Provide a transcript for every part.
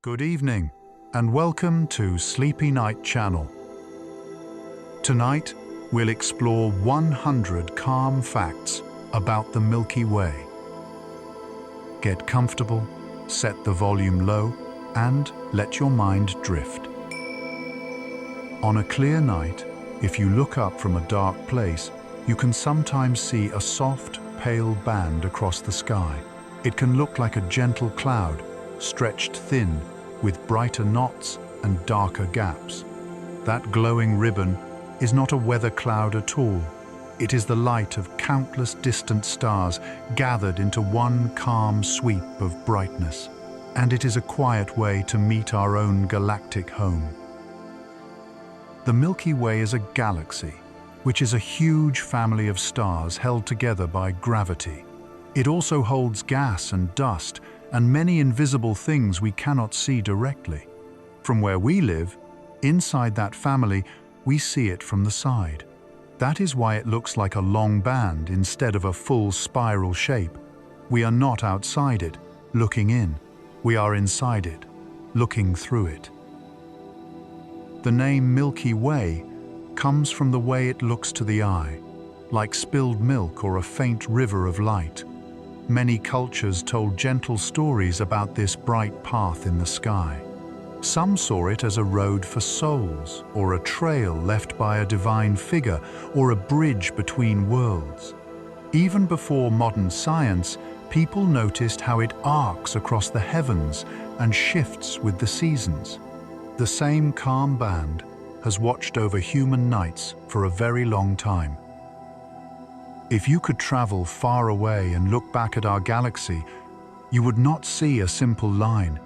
Good evening, and welcome to Sleepy Night Channel. Tonight, we'll explore 100 calm facts about the Milky Way. Get comfortable, set the volume low, and let your mind drift. On a clear night, if you look up from a dark place, you can sometimes see a soft, pale band across the sky. It can look like a gentle cloud, stretched thin, with brighter knots and darker gaps. That glowing ribbon is not a weather cloud at all. It is the light of countless distant stars gathered into one calm sweep of brightness. And it is a quiet way to meet our own galactic home. The Milky Way is a galaxy, which is a huge family of stars held together by gravity. It also holds gas and dust and many invisible things we cannot see directly. From where we live, inside that family, we see it from the side. That is why it looks like a long band instead of a full spiral shape. We are not outside it, looking in. We are inside it, looking through it. The name Milky Way comes from the way it looks to the eye, like spilled milk or a faint river of light. Many cultures told gentle stories about this bright path in the sky. Some saw it as a road for souls, or a trail left by a divine figure, or a bridge between worlds. Even before modern science, people noticed how it arcs across the heavens and shifts with the seasons. The same calm band has watched over human nights for a very long time. If you could travel far away and look back at our galaxy, you would not see a simple line.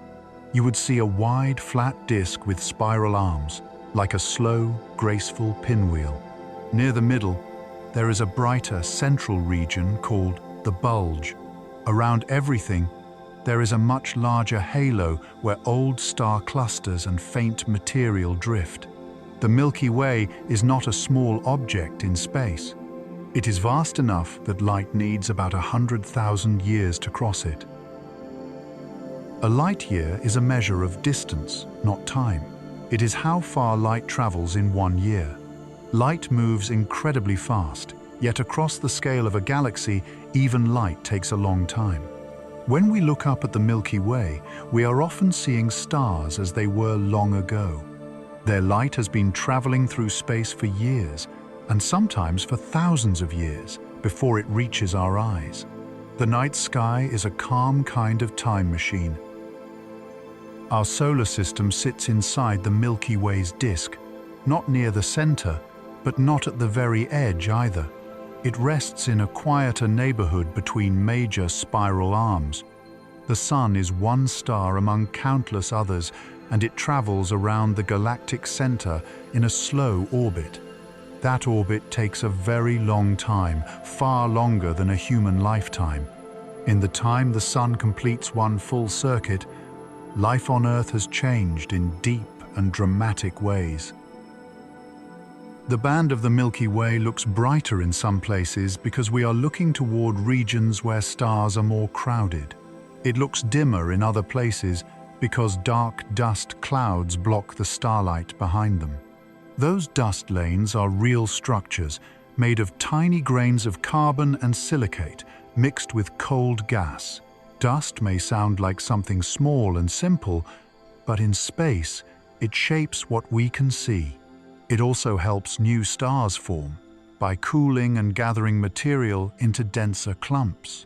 You would see a wide, flat disk with spiral arms, like a slow, graceful pinwheel. Near the middle, there is a brighter central region called the bulge. Around everything, there is a much larger halo where old star clusters and faint material drift. The Milky Way is not a small object in space. It is vast enough that light needs about 100,000 years to cross it. A light year is a measure of distance, not time. It is how far light travels in 1 year. Light moves incredibly fast, yet across the scale of a galaxy, even light takes a long time. When we look up at the Milky Way, we are often seeing stars as they were long ago. Their light has been traveling through space for years, and sometimes for thousands of years, before it reaches our eyes. The night sky is a calm kind of time machine. Our solar system sits inside the Milky Way's disk, not near the center, but not at the very edge either. It rests in a quieter neighborhood between major spiral arms. The Sun is one star among countless others, and it travels around the galactic center in a slow orbit. That orbit takes a very long time, far longer than a human lifetime. In the time the Sun completes one full circuit, life on Earth has changed in deep and dramatic ways. The band of the Milky Way looks brighter in some places because we are looking toward regions where stars are more crowded. It looks dimmer in other places because dark dust clouds block the starlight behind them. Those dust lanes are real structures made of tiny grains of carbon and silicate mixed with cold gas. Dust may sound like something small and simple, but in space, it shapes what we can see. It also helps new stars form by cooling and gathering material into denser clumps.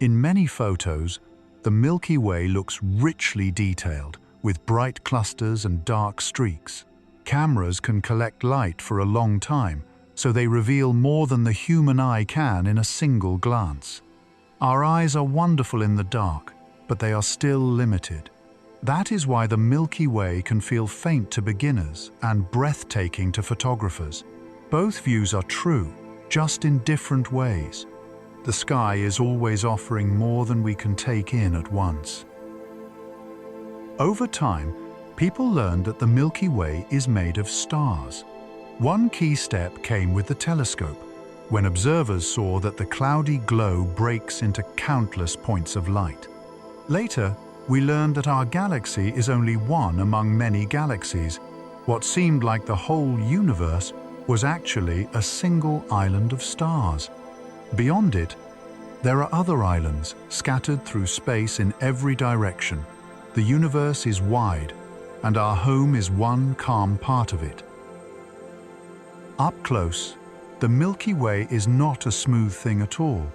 In many photos, the Milky Way looks richly detailed, with bright clusters and dark streaks. Cameras can collect light for a long time, so they reveal more than the human eye can in a single glance. Our eyes are wonderful in the dark, but they are still limited. That is why the Milky Way can feel faint to beginners and breathtaking to photographers. Both views are true, just in different ways. The sky is always offering more than we can take in at once. Over time, people learned that the Milky Way is made of stars. One key step came with the telescope, when observers saw that the cloudy glow breaks into countless points of light. Later, we learned that our galaxy is only one among many galaxies. What seemed like the whole universe was actually a single island of stars. Beyond it, there are other islands scattered through space in every direction. The universe is wide, and our home is one calm part of it. Up close, the Milky Way is not a smooth thing at all.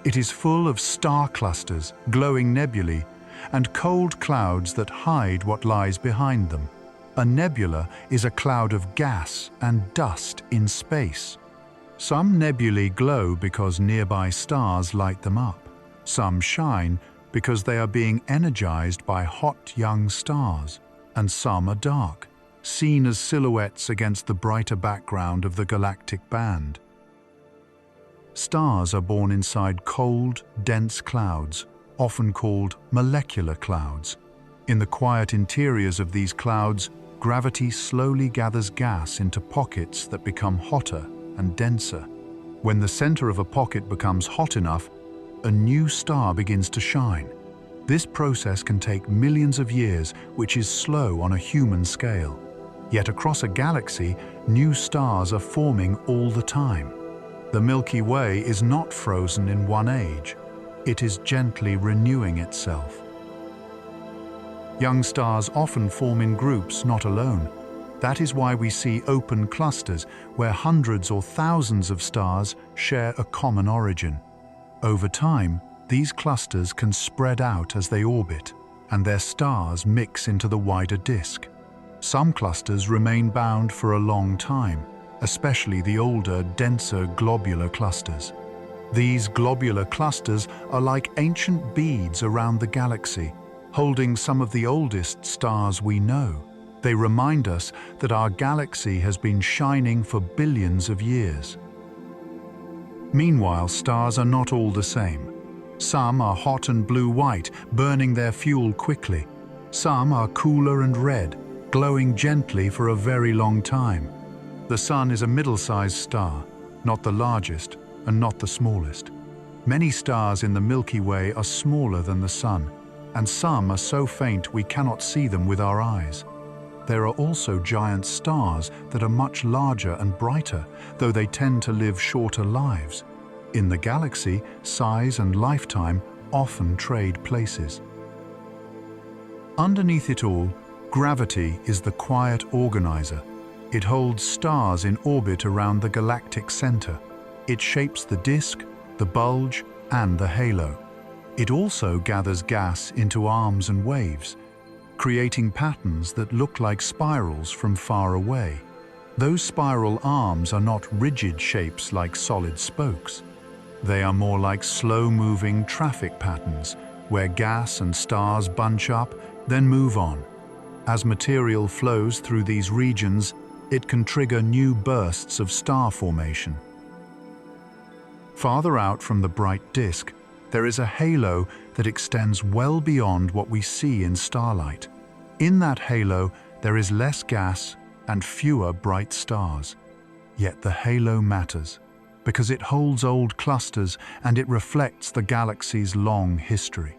It is full of star clusters, glowing nebulae, and cold clouds that hide what lies behind them. A nebula is a cloud of gas and dust in space. Some nebulae glow because nearby stars light them up. Some shine because they are being energized by hot young stars. And some are dark, seen as silhouettes against the brighter background of the galactic band. Stars are born inside cold, dense clouds, often called molecular clouds. In the quiet interiors of these clouds, gravity slowly gathers gas into pockets that become hotter and denser. When the center of a pocket becomes hot enough, a new star begins to shine. This process can take millions of years, which is slow on a human scale. Yet across a galaxy, new stars are forming all the time. The Milky Way is not frozen in one age. It is gently renewing itself. Young stars often form in groups, not alone. That is why we see open clusters where hundreds or thousands of stars share a common origin. Over time, these clusters can spread out as they orbit, and their stars mix into the wider disk. Some clusters remain bound for a long time, especially the older, denser globular clusters. These globular clusters are like ancient beads around the galaxy, holding some of the oldest stars we know. They remind us that our galaxy has been shining for billions of years. Meanwhile, stars are not all the same. Some are hot and blue-white, burning their fuel quickly. Some are cooler and red, glowing gently for a very long time. The Sun is a middle-sized star, not the largest and not the smallest. Many stars in the Milky Way are smaller than the Sun, and some are so faint we cannot see them with our eyes. There are also giant stars that are much larger and brighter, though they tend to live shorter lives. In the galaxy, size and lifetime often trade places. Underneath it all, gravity is the quiet organizer. It holds stars in orbit around the galactic center. It shapes the disk, the bulge, and the halo. It also gathers gas into arms and waves, creating patterns that look like spirals from far away. Those spiral arms are not rigid shapes like solid spokes. They are more like slow-moving traffic patterns, where gas and stars bunch up, then move on. As material flows through these regions, it can trigger new bursts of star formation. Farther out from the bright disk, there is a halo that extends well beyond what we see in starlight. In that halo, there is less gas and fewer bright stars. Yet the halo matters, because it holds old clusters and it reflects the galaxy's long history.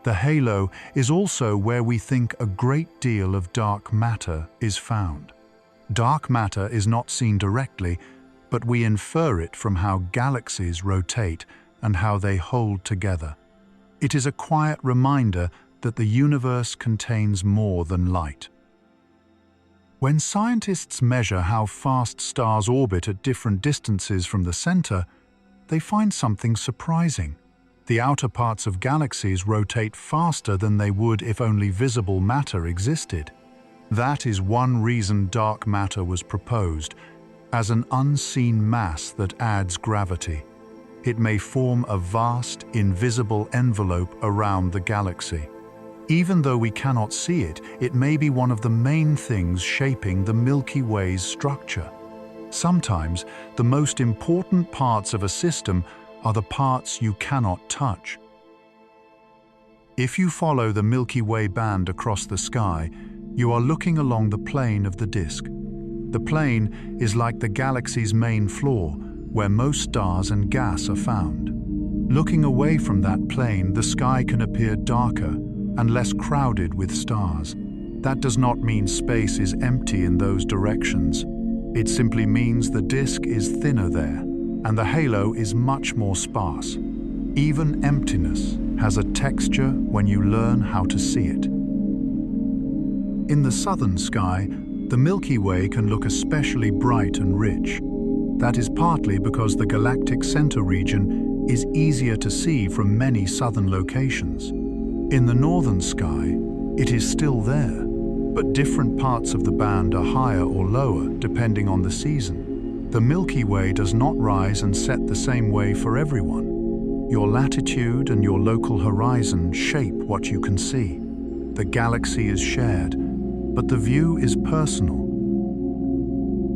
The halo is also where we think a great deal of dark matter is found. Dark matter is not seen directly, but we infer it from how galaxies rotate and how they hold together. It is a quiet reminder that the universe contains more than light. When scientists measure how fast stars orbit at different distances from the center, they find something surprising. The outer parts of galaxies rotate faster than they would if only visible matter existed. That is one reason dark matter was proposed, as an unseen mass that adds gravity. It may form a vast, invisible envelope around the galaxy. Even though we cannot see it, it may be one of the main things shaping the Milky Way's structure. Sometimes, the most important parts of a system are the parts you cannot touch. If you follow the Milky Way band across the sky, you are looking along the plane of the disk. The plane is like the galaxy's main floor, where most stars and gas are found. Looking away from that plane, the sky can appear darker, and less crowded with stars. That does not mean space is empty in those directions. It simply means the disk is thinner there, and the halo is much more sparse. Even emptiness has a texture when you learn how to see it. In the southern sky, the Milky Way can look especially bright and rich. That is partly because the galactic center region is easier to see from many southern locations. In the northern sky, it is still there, but different parts of the band are higher or lower depending on the season. The Milky Way does not rise and set the same way for everyone. Your latitude and your local horizon shape what you can see. The galaxy is shared, but the view is personal.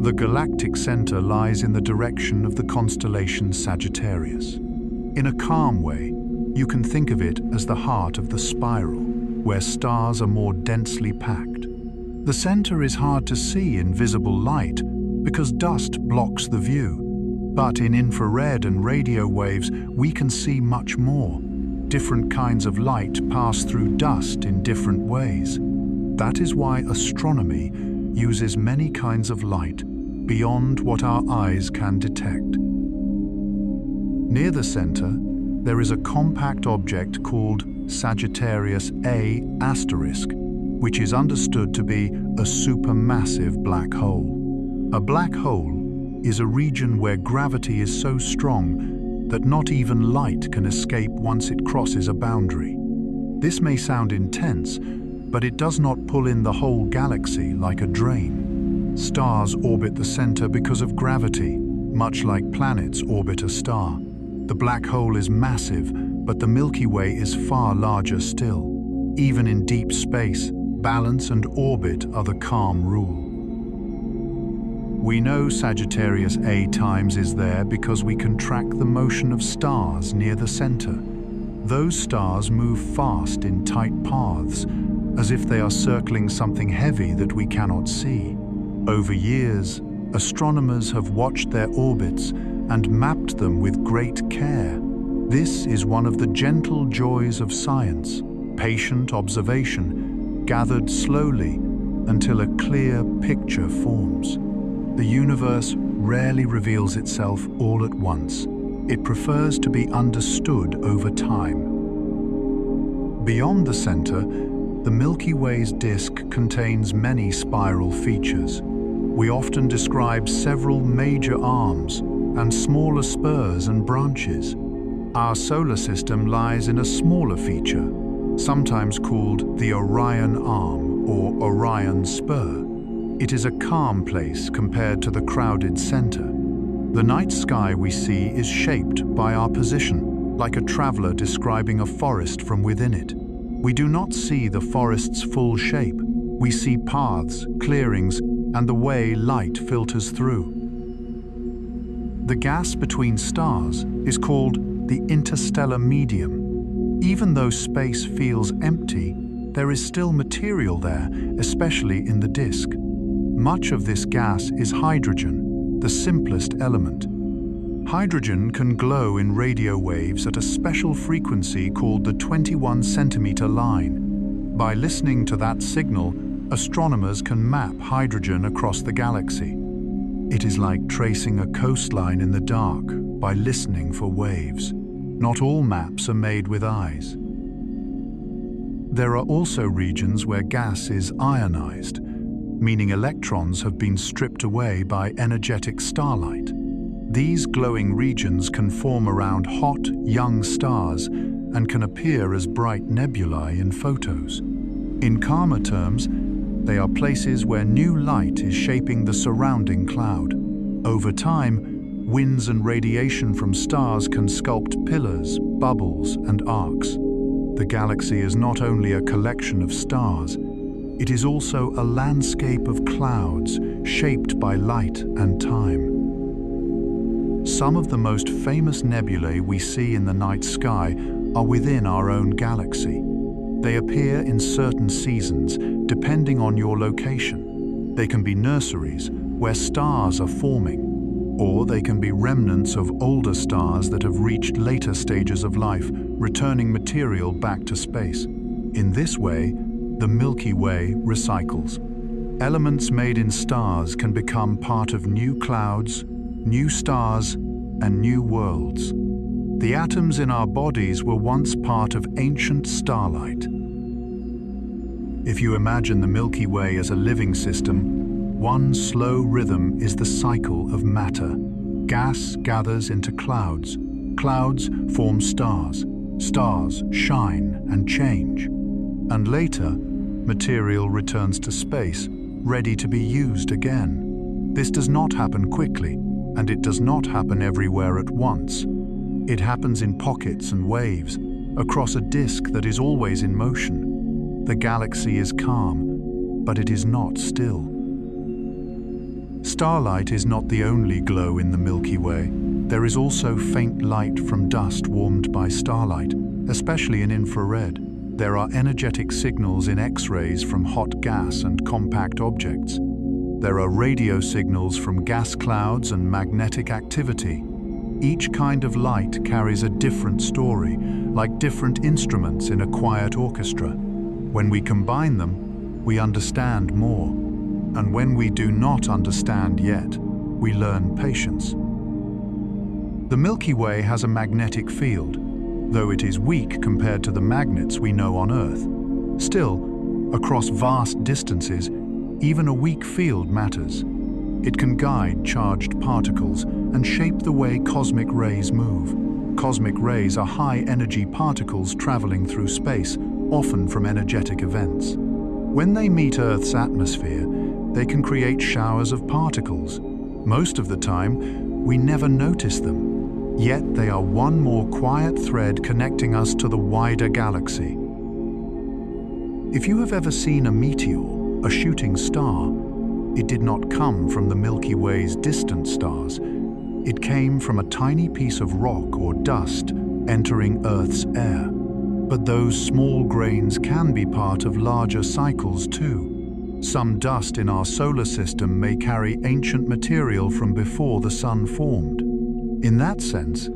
The galactic center lies in the direction of the constellation Sagittarius. In a calm way, you can think of it as the heart of the spiral, where stars are more densely packed. The center is hard to see in visible light because dust blocks the view, but in infrared and radio waves we can see much more. Different kinds of light pass through dust in different ways. That is why astronomy uses many kinds of light beyond what our eyes can detect. Near the center, there is a compact object called Sagittarius A*, which is understood to be a supermassive black hole. A black hole is a region where gravity is so strong that not even light can escape once it crosses a boundary. This may sound intense, but it does not pull in the whole galaxy like a drain. Stars orbit the center because of gravity, much like planets orbit a star. The black hole is massive, but the Milky Way is far larger still. Even in deep space, balance and orbit are the calm rule. We know Sagittarius A times is there because we can track the motion of stars near the center. Those stars move fast in tight paths, as if they are circling something heavy that we cannot see. Over years, astronomers have watched their orbits and mapped them with great care. This is one of the gentle joys of science, patient observation, gathered slowly until a clear picture forms. The universe rarely reveals itself all at once. It prefers to be understood over time. Beyond the center, the Milky Way's disk contains many spiral features. We often describe several major arms and smaller spurs and branches. Our solar system lies in a smaller feature, sometimes called the Orion Arm or Orion Spur. It is a calm place compared to the crowded center. The night sky we see is shaped by our position, like a traveler describing a forest from within it. We do not see the forest's full shape. We see paths, clearings, and the way light filters through. The gas between stars is called the interstellar medium. Even though space feels empty, there is still material there, especially in the disk. Much of this gas is hydrogen, the simplest element. Hydrogen can glow in radio waves at a special frequency called the 21 centimeter line. By listening to that signal, astronomers can map hydrogen across the galaxy. It is like tracing a coastline in the dark by listening for waves. Not all maps are made with eyes. There are also regions where gas is ionized, meaning electrons have been stripped away by energetic starlight. These glowing regions can form around hot, young stars and can appear as bright nebulae in photos. In calmer terms, they are places where new light is shaping the surrounding cloud. Over time, winds and radiation from stars can sculpt pillars, bubbles, and arcs. The galaxy is not only a collection of stars, it is also a landscape of clouds shaped by light and time. Some of the most famous nebulae we see in the night sky are within our own galaxy. They appear in certain seasons, depending on your location. They can be nurseries, where stars are forming, or they can be remnants of older stars that have reached later stages of life, returning material back to space. In this way, the Milky Way recycles. Elements made in stars can become part of new clouds, new stars, and new worlds. The atoms in our bodies were once part of ancient starlight. If you imagine the Milky Way as a living system, one slow rhythm is the cycle of matter. Gas gathers into clouds. Clouds form stars. Stars shine and change. And later, material returns to space, ready to be used again. This does not happen quickly, and it does not happen everywhere at once. It happens in pockets and waves, across a disk that is always in motion. The galaxy is calm, but it is not still. Starlight is not the only glow in the Milky Way. There is also faint light from dust warmed by starlight, especially in infrared. There are energetic signals in X-rays from hot gas and compact objects. There are radio signals from gas clouds and magnetic activity. Each kind of light carries a different story, like different instruments in a quiet orchestra. When we combine them, we understand more. And when we do not understand yet, we learn patience. The Milky Way has a magnetic field, though it is weak compared to the magnets we know on Earth. Still, across vast distances, even a weak field matters. It can guide charged particles and shape the way cosmic rays move. Cosmic rays are high-energy particles traveling through space, often from energetic events. When they meet Earth's atmosphere, they can create showers of particles. Most of the time, we never notice them. Yet they are one more quiet thread connecting us to the wider galaxy. If you have ever seen a meteor, a shooting star, it did not come from the Milky Way's distant stars. It came from a tiny piece of rock or dust entering Earth's air. But those small grains can be part of larger cycles too. Some dust in our solar system may carry ancient material from before the sun formed. In that sense,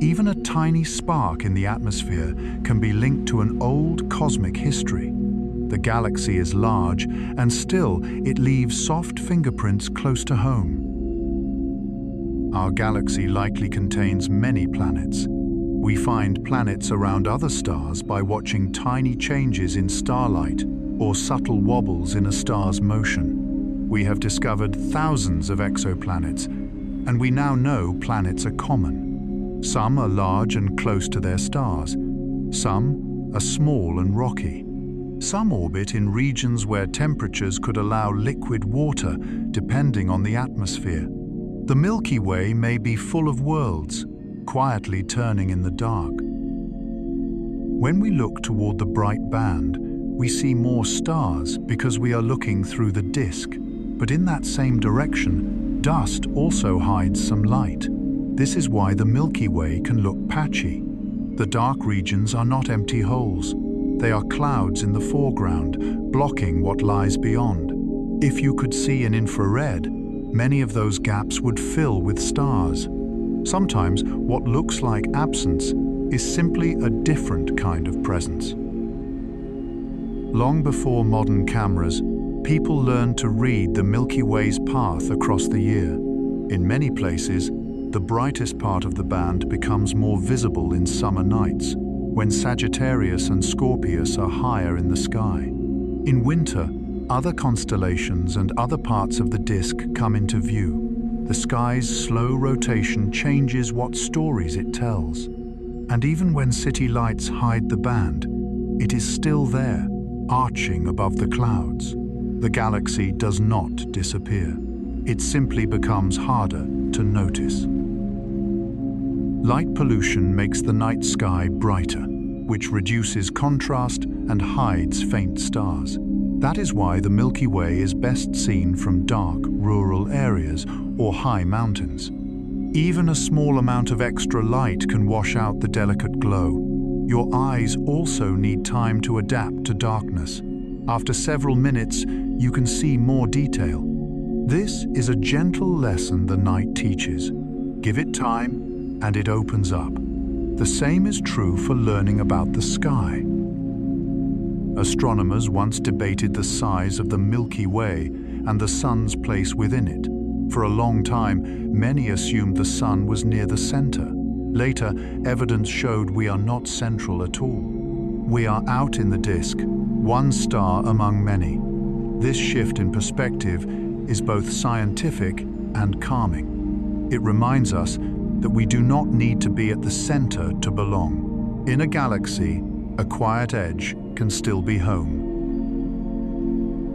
even a tiny spark in the atmosphere can be linked to an old cosmic history. The galaxy is large, and still it leaves soft fingerprints close to home. Our galaxy likely contains many planets. We find planets around other stars by watching tiny changes in starlight or subtle wobbles in a star's motion. We have discovered thousands of exoplanets, and we now know planets are common. Some are large and close to their stars. Some are small and rocky. Some orbit in regions where temperatures could allow liquid water, depending on the atmosphere. The Milky Way may be full of worlds, quietly turning in the dark. When we look toward the bright band, we see more stars because we are looking through the disk. But in that same direction, dust also hides some light. This is why the Milky Way can look patchy. The dark regions are not empty holes. They are clouds in the foreground, blocking what lies beyond. If you could see in infrared, many of those gaps would fill with stars. Sometimes what looks like absence is simply a different kind of presence. Long before modern cameras, people learned to read the Milky Way's path across the year. In many places, the brightest part of the band becomes more visible in summer nights, when Sagittarius and Scorpius are higher in the sky. In winter, other constellations and other parts of the disk come into view. The sky's slow rotation changes what stories it tells. And even when city lights hide the band, it is still there, arching above the clouds. The galaxy does not disappear. It simply becomes harder to notice. Light pollution makes the night sky brighter, which reduces contrast and hides faint stars. That is why the Milky Way is best seen from dark, rural areas or high mountains. Even a small amount of extra light can wash out the delicate glow. Your eyes also need time to adapt to darkness. After several minutes, you can see more detail. This is a gentle lesson the night teaches. Give it time, and it opens up. The same is true for learning about the sky. Astronomers once debated the size of the Milky Way and the Sun's place within it. For a long time, many assumed the Sun was near the center. Later, evidence showed we are not central at all. We are out in the disk, one star among many. This shift in perspective is both scientific and calming. It reminds us that we do not need to be at the center to belong. In a galaxy, a quiet edge can still be home.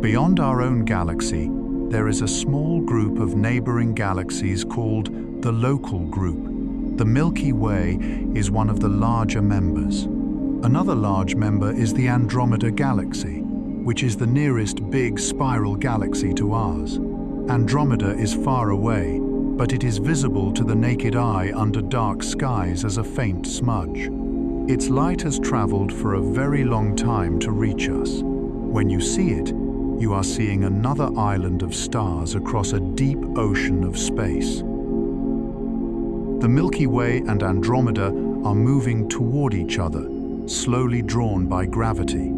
Beyond our own galaxy, there is a small group of neighboring galaxies called the local group. The Milky Way is one of the larger members. Another large member is the Andromeda Galaxy, which is the nearest big spiral galaxy to ours. Andromeda is far away, but it is visible to the naked eye under dark skies as a faint smudge. Its light has traveled for a very long time to reach us. When you see it, you are seeing another island of stars across a deep ocean of space. The Milky Way and Andromeda are moving toward each other, slowly drawn by gravity.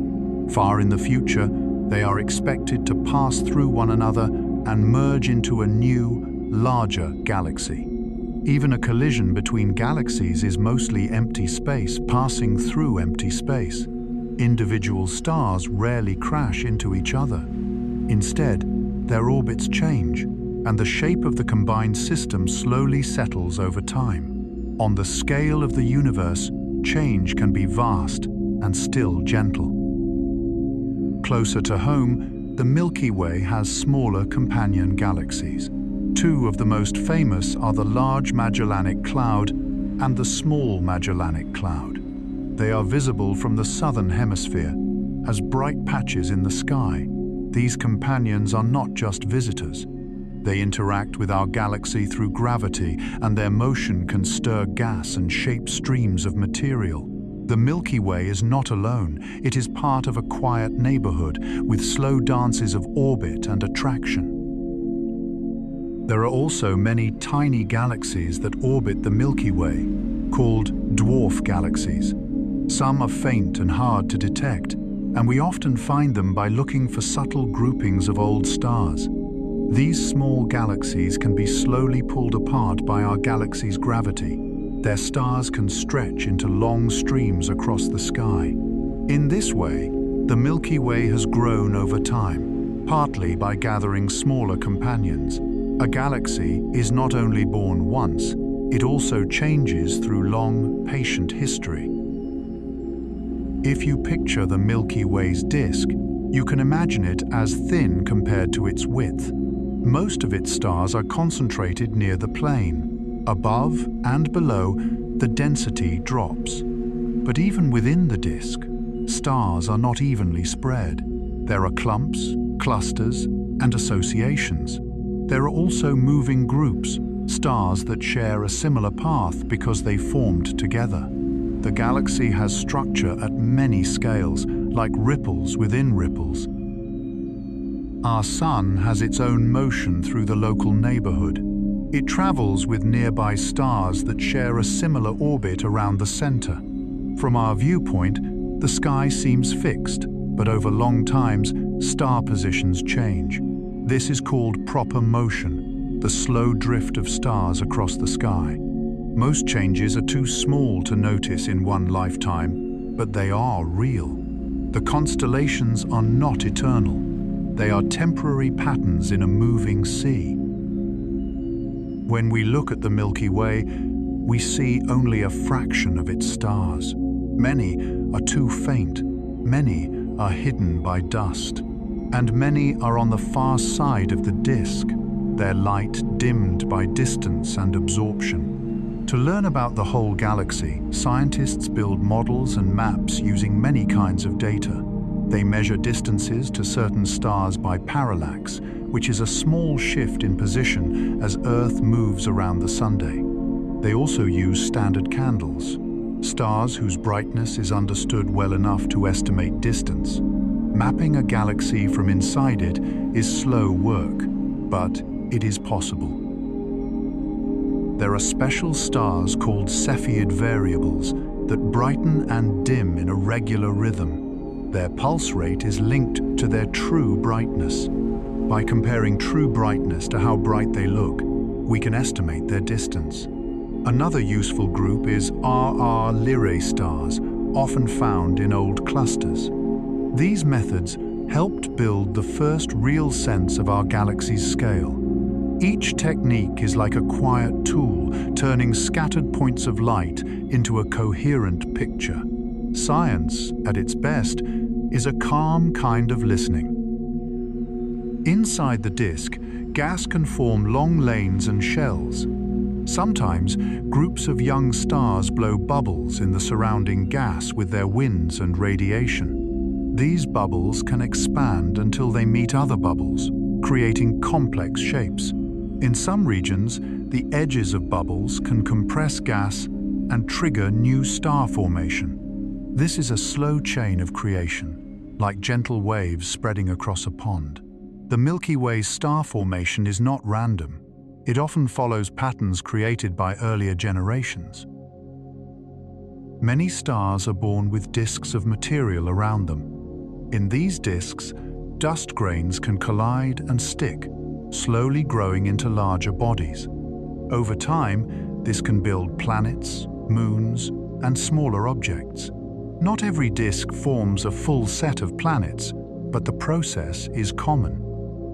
Far in the future, they are expected to pass through one another and merge into a new, larger galaxy. Even a collision between galaxies is mostly empty space passing through empty space. Individual stars rarely crash into each other. Instead, their orbits change, and the shape of the combined system slowly settles over time. On the scale of the universe, change can be vast and still gentle. Closer to home, the Milky Way has smaller companion galaxies. Two of the most famous are the Large Magellanic Cloud and the Small Magellanic Cloud. They are visible from the southern hemisphere as bright patches in the sky. These companions are not just visitors. They interact with our galaxy through gravity, and their motion can stir gas and shape streams of material. The Milky Way is not alone. It is part of a quiet neighborhood with slow dances of orbit and attraction. There are also many tiny galaxies that orbit the Milky Way, called dwarf galaxies. Some are faint and hard to detect, and we often find them by looking for subtle groupings of old stars. These small galaxies can be slowly pulled apart by our galaxy's gravity. Their stars can stretch into long streams across the sky. In this way, the Milky Way has grown over time, partly by gathering smaller companions. A galaxy is not only born once, it also changes through long, patient history. If you picture the Milky Way's disk, you can imagine it as thin compared to its width. Most of its stars are concentrated near the plane. Above and below, the density drops. But even within the disk, stars are not evenly spread. There are clumps, clusters, and associations. There are also moving groups, stars that share a similar path because they formed together. The galaxy has structure at many scales, like ripples within ripples. Our Sun has its own motion through the local neighborhood. It travels with nearby stars that share a similar orbit around the center. From our viewpoint, the sky seems fixed, but over long times, star positions change. This is called proper motion, the slow drift of stars across the sky. Most changes are too small to notice in one lifetime, but they are real. The constellations are not eternal. They are temporary patterns in a moving sea. When we look at the Milky Way, we see only a fraction of its stars. Many are too faint, many are hidden by dust, and many are on the far side of the disk, their light dimmed by distance and absorption. To learn about the whole galaxy, scientists build models and maps using many kinds of data. They measure distances to certain stars by parallax, which is a small shift in position as Earth moves around the Sunday. They also use standard candles, stars whose brightness is understood well enough to estimate distance. Mapping a galaxy from inside it is slow work, but it is possible. There are special stars called Cepheid variables that brighten and dim in a regular rhythm. Their pulse rate is linked to their true brightness. By comparing true brightness to how bright they look, we can estimate their distance. Another useful group is RR Lyrae stars, often found in old clusters. These methods helped build the first real sense of our galaxy's scale. Each technique is like a quiet tool, turning scattered points of light into a coherent picture. Science, at its best, is a calm kind of listening. Inside the disk, gas can form long lanes and shells. Sometimes, groups of young stars blow bubbles in the surrounding gas with their winds and radiation. These bubbles can expand until they meet other bubbles, creating complex shapes. In some regions, the edges of bubbles can compress gas and trigger new star formation. This is a slow chain of creation, like gentle waves spreading across a pond. The Milky Way's star formation is not random. It often follows patterns created by earlier generations. Many stars are born with disks of material around them. In these disks, dust grains can collide and stick, slowly growing into larger bodies. Over time, this can build planets, moons, and smaller objects. Not every disk forms a full set of planets, but the process is common.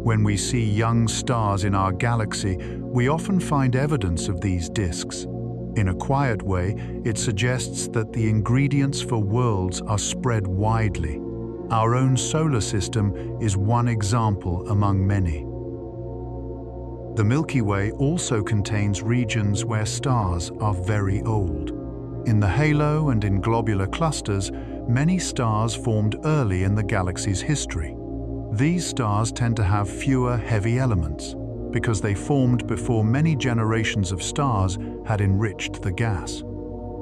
When we see young stars in our galaxy, we often find evidence of these disks. In a quiet way, it suggests that the ingredients for worlds are spread widely. Our own solar system is one example among many. The Milky Way also contains regions where stars are very old. In the halo and in globular clusters, many stars formed early in the galaxy's history. These stars tend to have fewer heavy elements, because they formed before many generations of stars had enriched the gas.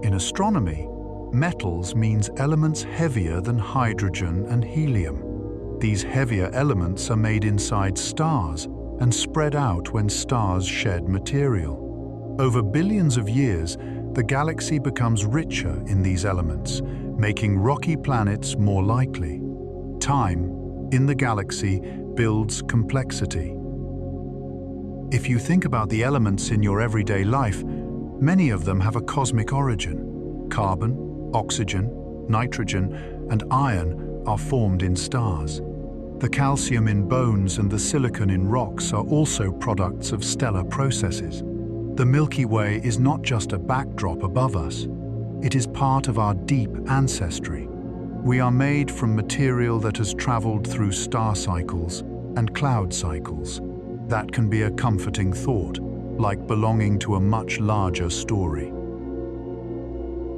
In astronomy, metals means elements heavier than hydrogen and helium. These heavier elements are made inside stars and spread out when stars shed material. Over billions of years, the galaxy becomes richer in these elements, making rocky planets more likely. Time, in the galaxy, builds complexity. If you think about the elements in your everyday life, many of them have a cosmic origin. Carbon, oxygen, nitrogen, and iron are formed in stars. The calcium in bones and the silicon in rocks are also products of stellar processes. The Milky Way is not just a backdrop above us. It is part of our deep ancestry. We are made from material that has traveled through star cycles and cloud cycles. That can be a comforting thought, like belonging to a much larger story.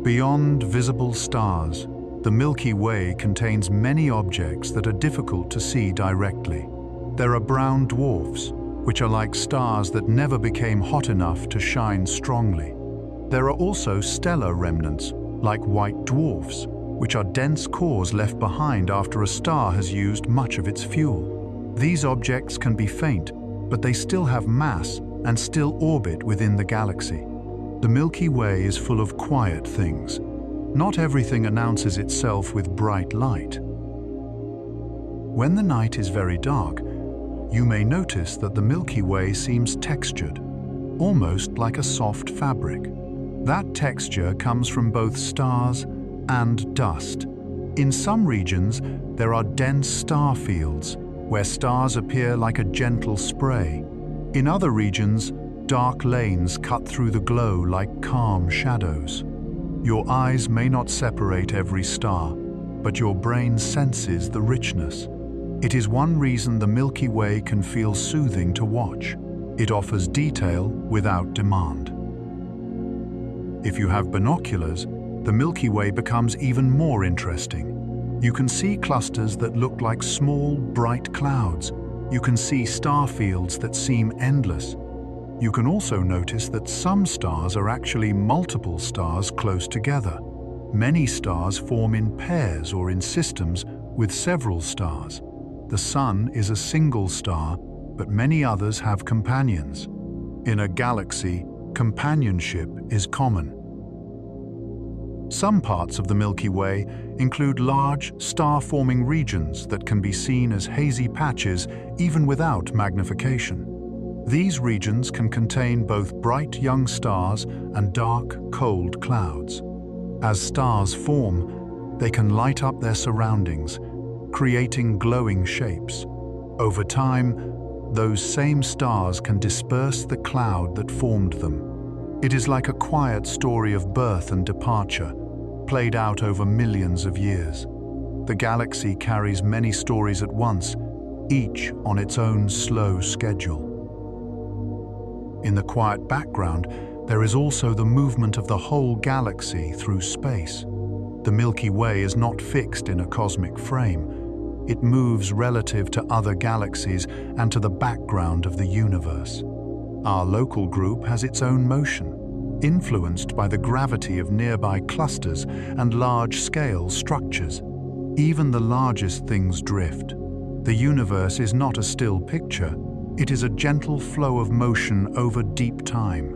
Beyond visible stars, the Milky Way contains many objects that are difficult to see directly. There are brown dwarfs, which are like stars that never became hot enough to shine strongly. There are also stellar remnants, like white dwarfs, which are dense cores left behind after a star has used much of its fuel. These objects can be faint, but they still have mass and still orbit within the galaxy. The Milky Way is full of quiet things. Not everything announces itself with bright light. When the night is very dark, you may notice that the Milky Way seems textured, almost like a soft fabric. That texture comes from both stars and dust. In some regions, there are dense star fields, where stars appear like a gentle spray. In other regions, dark lanes cut through the glow like calm shadows. Your eyes may not separate every star, but your brain senses the richness. It is one reason the Milky Way can feel soothing to watch. It offers detail without demand. If you have binoculars, the Milky Way becomes even more interesting. You can see clusters that look like small, bright clouds. You can see star fields that seem endless. You can also notice that some stars are actually multiple stars close together. Many stars form in pairs or in systems with several stars. The Sun is a single star, but many others have companions. In a galaxy, companionship is common. Some parts of the Milky Way include large, star-forming regions that can be seen as hazy patches even without magnification. These regions can contain both bright young stars and dark, cold clouds. As stars form, they can light up their surroundings, creating glowing shapes. Over time, those same stars can disperse the cloud that formed them. It is like a quiet story of birth and departure, played out over millions of years. The galaxy carries many stories at once, each on its own slow schedule. In the quiet background, there is also the movement of the whole galaxy through space. The Milky Way is not fixed in a cosmic frame. It moves relative to other galaxies and to the background of the universe. Our local group has its own motion, influenced by the gravity of nearby clusters and large-scale structures. Even the largest things drift. The universe is not a still picture. It is a gentle flow of motion over deep time.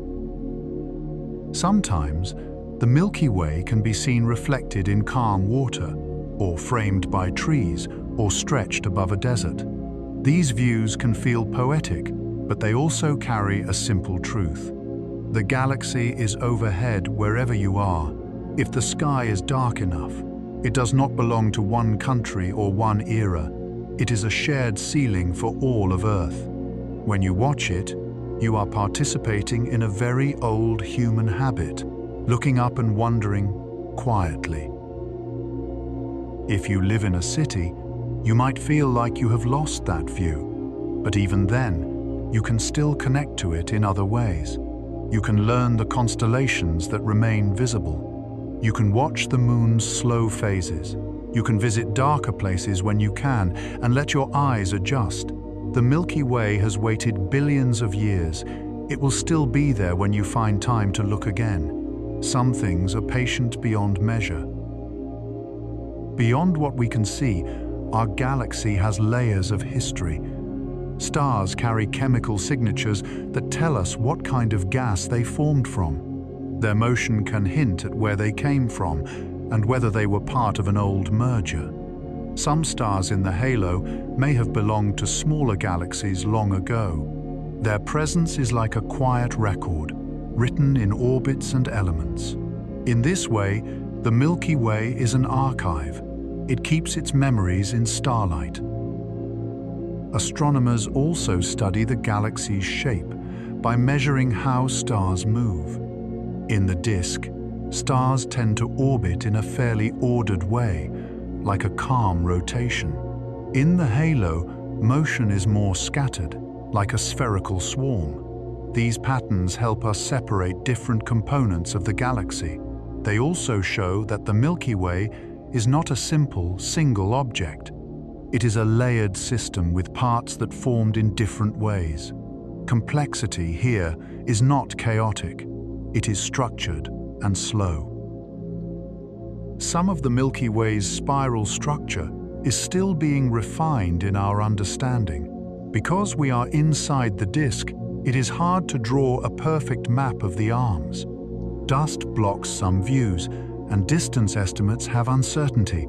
Sometimes, the Milky Way can be seen reflected in calm water, or framed by trees, or stretched above a desert. These views can feel poetic, but they also carry a simple truth. The galaxy is overhead wherever you are. If the sky is dark enough, it does not belong to one country or one era. It is a shared ceiling for all of Earth. When you watch it, you are participating in a very old human habit, looking up and wondering quietly. If you live in a city, you might feel like you have lost that view, but even then, you can still connect to it in other ways. You can learn the constellations that remain visible. You can watch the moon's slow phases. You can visit darker places when you can and let your eyes adjust. The Milky Way has waited billions of years. It will still be there when you find time to look again. Some things are patient beyond measure. Beyond what we can see, our galaxy has layers of history. Stars carry chemical signatures that tell us what kind of gas they formed from. Their motion can hint at where they came from and whether they were part of an old merger. Some stars in the halo may have belonged to smaller galaxies long ago. Their presence is like a quiet record, written in orbits and elements. In this way, the Milky Way is an archive. It keeps its memories in starlight. Astronomers also study the galaxy's shape by measuring how stars move. In the disk, stars tend to orbit in a fairly ordered way, like a calm rotation. In the halo, motion is more scattered, like a spherical swarm. These patterns help us separate different components of the galaxy. They also show that the Milky Way is not a simple, single object. It is a layered system with parts that formed in different ways. Complexity here is not chaotic. It is structured and slow. Some of the Milky Way's spiral structure is still being refined in our understanding. Because we are inside the disk, it is hard to draw a perfect map of the arms. Dust blocks some views, and distance estimates have uncertainty.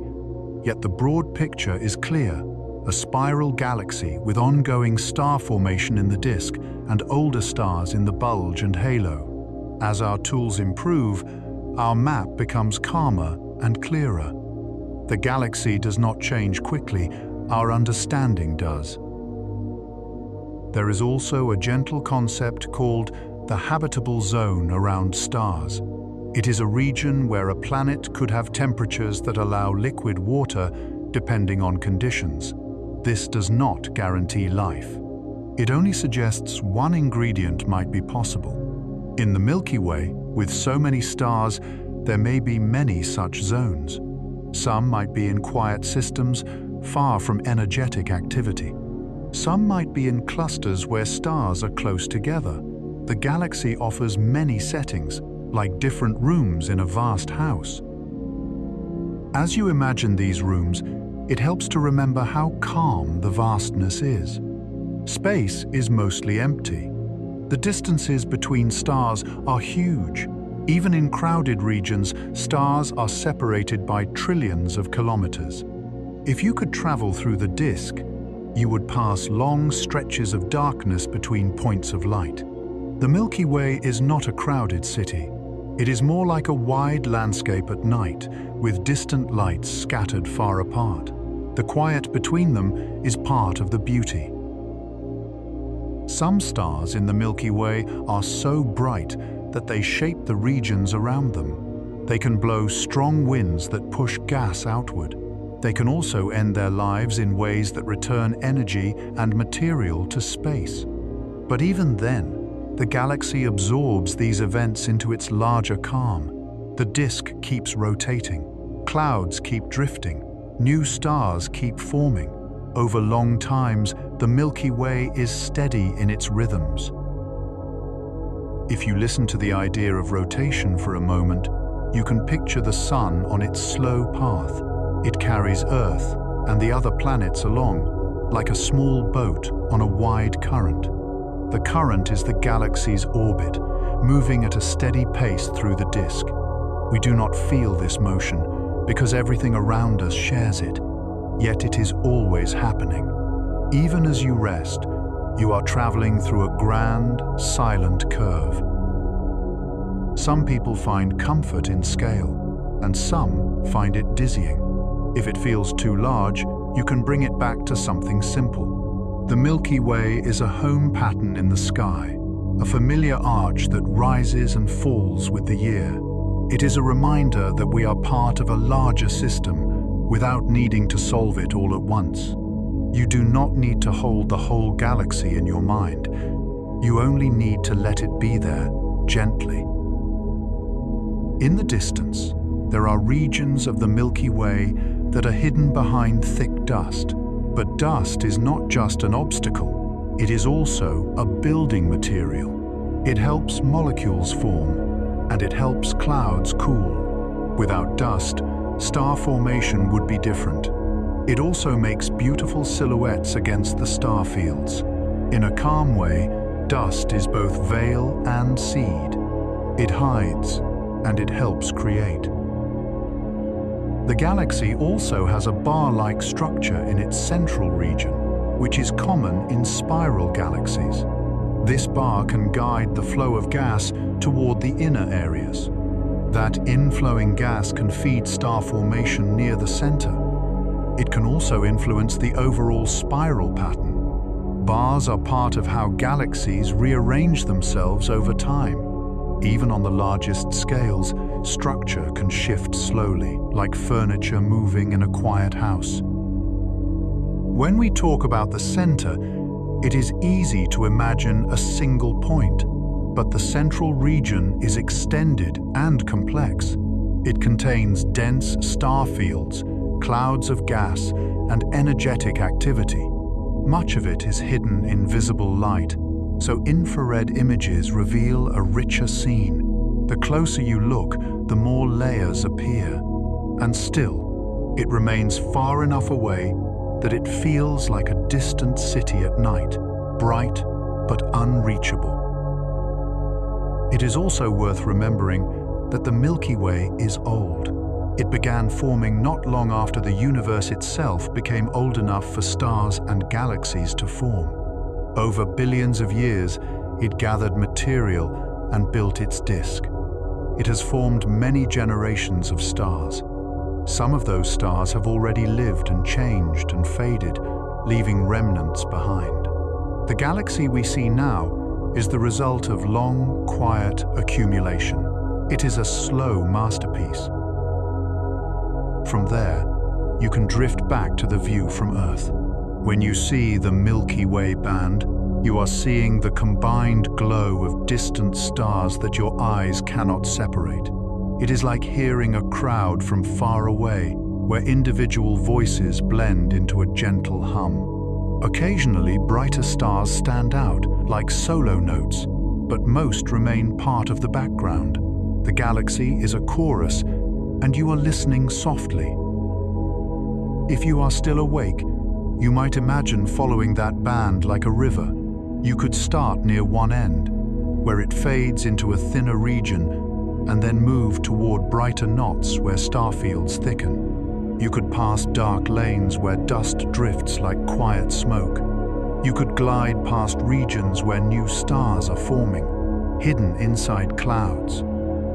Yet the broad picture is clear: a spiral galaxy with ongoing star formation in the disk and older stars in the bulge and halo. As our tools improve, our map becomes calmer and clearer. The galaxy does not change quickly, our understanding does. There is also a gentle concept called the habitable zone around stars. It is a region where a planet could have temperatures that allow liquid water depending on conditions. This does not guarantee life. It only suggests one ingredient might be possible. In the Milky Way, with so many stars, there may be many such zones. Some might be in quiet systems, far from energetic activity. Some might be in clusters where stars are close together. The galaxy offers many settings, like different rooms in a vast house. As you imagine these rooms, it helps to remember how calm the vastness is. Space is mostly empty. The distances between stars are huge. Even in crowded regions, stars are separated by trillions of kilometers. If you could travel through the disk, you would pass long stretches of darkness between points of light. The Milky Way is not a crowded city. It is more like a wide landscape at night, with distant lights scattered far apart. The quiet between them is part of the beauty. Some stars in the Milky Way are so bright that they shape the regions around them. They can blow strong winds that push gas outward. They can also end their lives in ways that return energy and material to space. But even then, the galaxy absorbs these events into its larger calm. The disk keeps rotating. Clouds keep drifting. New stars keep forming. Over long times, the Milky Way is steady in its rhythms. If you listen to the idea of rotation for a moment, you can picture the Sun on its slow path. It carries Earth and the other planets along, like a small boat on a wide current. The current is the galaxy's orbit, moving at a steady pace through the disk. We do not feel this motion because everything around us shares it, yet it is always happening. Even as you rest, you are traveling through a grand, silent curve. Some people find comfort in scale, and some find it dizzying. If it feels too large, you can bring it back to something simple. The Milky Way is a home pattern in the sky, a familiar arch that rises and falls with the year. It is a reminder that we are part of a larger system without needing to solve it all at once. You do not need to hold the whole galaxy in your mind. You only need to let it be there, gently. In the distance, there are regions of the Milky Way that are hidden behind thick dust. But dust is not just an obstacle, it is also a building material. It helps molecules form, and it helps clouds cool. Without dust, star formation would be different. It also makes beautiful silhouettes against the star fields. In a calm way, dust is both veil and seed. It hides, and it helps create. The galaxy also has a bar-like structure in its central region, which is common in spiral galaxies. This bar can guide the flow of gas toward the inner areas. That inflowing gas can feed star formation near the center. It can also influence the overall spiral pattern. Bars are part of how galaxies rearrange themselves over time. Even on the largest scales, structure can shift slowly, like furniture moving in a quiet house. When we talk about the center, it is easy to imagine a single point, but the central region is extended and complex. It contains dense star fields, clouds of gas, and energetic activity. Much of it is hidden in visible light, so infrared images reveal a richer scene. The closer you look, the more layers appear. And still, it remains far enough away that it feels like a distant city at night, bright but unreachable. It is also worth remembering that the Milky Way is old. It began forming not long after the universe itself became old enough for stars and galaxies to form. Over billions of years, it gathered material and built its disk. It has formed many generations of stars. Some of those stars have already lived and changed and faded, leaving remnants behind. The galaxy we see now is the result of long, quiet accumulation. It is a slow masterpiece. From there, you can drift back to the view from Earth. When you see the Milky Way band, you are seeing the combined glow of distant stars that your eyes cannot separate. It is like hearing a crowd from far away, where individual voices blend into a gentle hum. Occasionally, brighter stars stand out, like solo notes, but most remain part of the background. The galaxy is a chorus, and you are listening softly. If you are still awake, you might imagine following that band like a river. You could start near one end, where it fades into a thinner region, and then move toward brighter knots where star fields thicken. You could pass dark lanes where dust drifts like quiet smoke. You could glide past regions where new stars are forming, hidden inside clouds.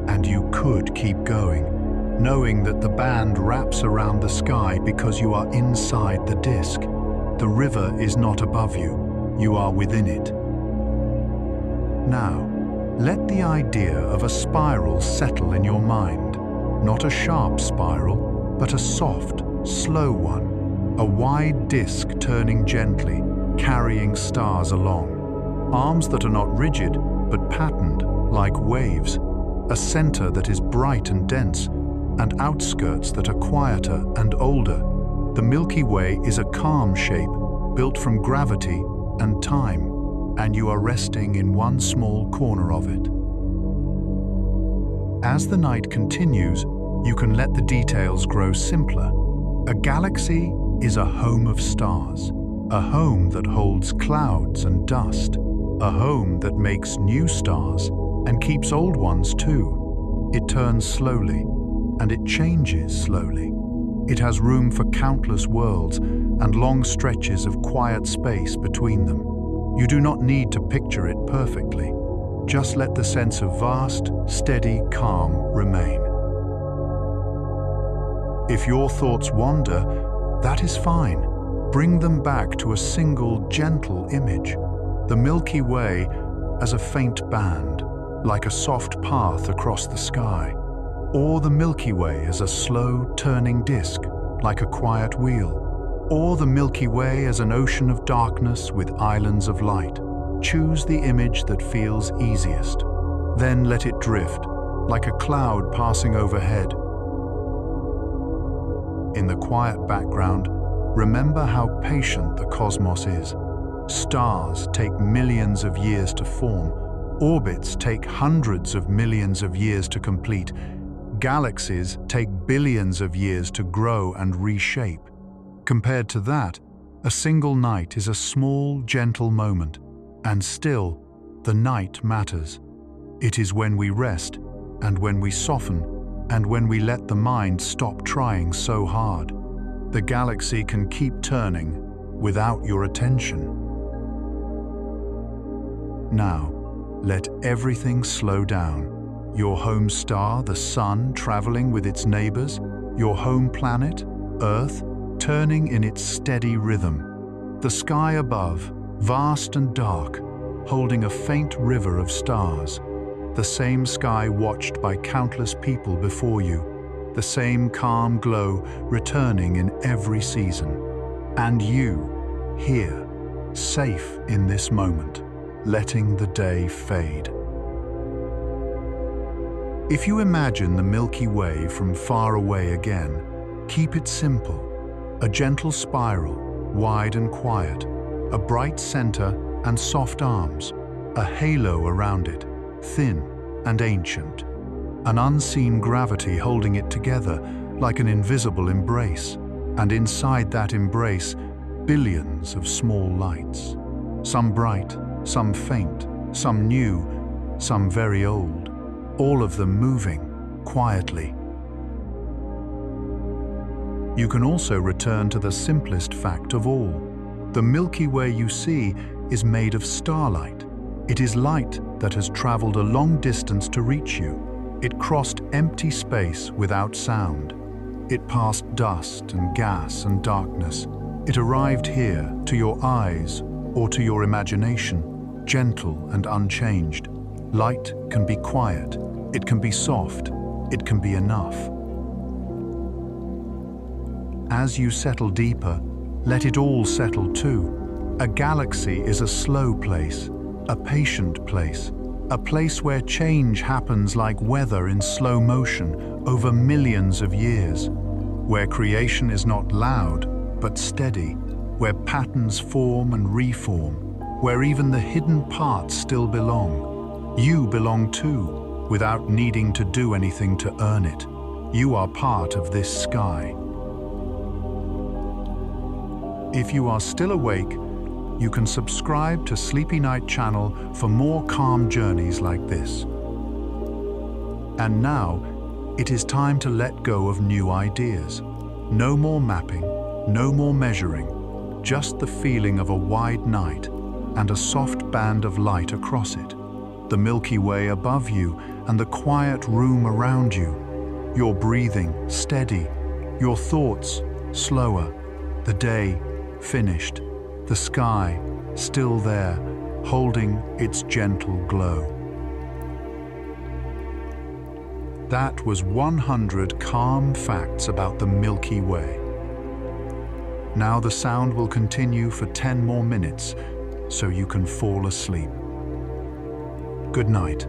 And you could keep going, knowing that the band wraps around the sky because you are inside the disk. The river is not above you, you are within it. Now, let the idea of a spiral settle in your mind. Not a sharp spiral, but a soft, slow one. A wide disk turning gently, carrying stars along. Arms that are not rigid, but patterned, like waves. A center that is bright and dense, and outskirts that are quieter and older. The Milky Way is a calm shape, built from gravity and time, and you are resting in one small corner of it. As the night continues, you can let the details grow simpler. A galaxy is a home of stars, a home that holds clouds and dust, a home that makes new stars and keeps old ones too. It turns slowly, and it changes slowly. It has room for countless worlds and long stretches of quiet space between them. You do not need to picture it perfectly. Just let the sense of vast, steady calm remain. If your thoughts wander, that is fine. Bring them back to a single, gentle image. The Milky Way as a faint band, like a soft path across the sky. Or the Milky Way as a slow, turning disk, like a quiet wheel. Or the Milky Way as an ocean of darkness with islands of light. Choose the image that feels easiest. Then let it drift, like a cloud passing overhead. In the quiet background, remember how patient the cosmos is. Stars take millions of years to form. Orbits take hundreds of millions of years to complete. Galaxies take billions of years to grow and reshape. Compared to that, a single night is a small, gentle moment, and still, the night matters. It is when we rest, and when we soften, and when we let the mind stop trying so hard. The galaxy can keep turning without your attention. Now, let everything slow down. Your home star, the sun, traveling with its neighbors. Your home planet, Earth, turning in its steady rhythm. The sky above, vast and dark, holding a faint river of stars. The same sky watched by countless people before you. The same calm glow returning in every season. And you, here, safe in this moment, letting the day fade. If you imagine the Milky Way from far away again, keep it simple. A gentle spiral, wide and quiet, a bright center and soft arms, a halo around it, thin and ancient, an unseen gravity holding it together like an invisible embrace, and inside that embrace, billions of small lights, some bright, some faint, some new, some very old, all of them moving quietly. You can also return to the simplest fact of all. The Milky Way you see is made of starlight. It is light that has traveled a long distance to reach you. It crossed empty space without sound. It passed dust and gas and darkness. It arrived here to your eyes or to your imagination, gentle and unchanged. Light can be quiet. It can be soft. It can be enough. As you settle deeper, let it all settle too. A galaxy is a slow place, a patient place, a place where change happens like weather in slow motion over millions of years, where creation is not loud but steady, where patterns form and reform, where even the hidden parts still belong. You belong too, without needing to do anything to earn it. You are part of this sky. If you are still awake, you can subscribe to Sleepy Night channel for more calm journeys like this. And now, it is time to let go of new ideas. No more mapping, no more measuring, just the feeling of a wide night and a soft band of light across it. The Milky Way above you and the quiet room around you. Your breathing steady, your thoughts slower. The day finished, the sky still there, holding its gentle glow. That was 100 calm facts about the Milky Way. Now the sound will continue for 10 more minutes, so you can fall asleep. Good night.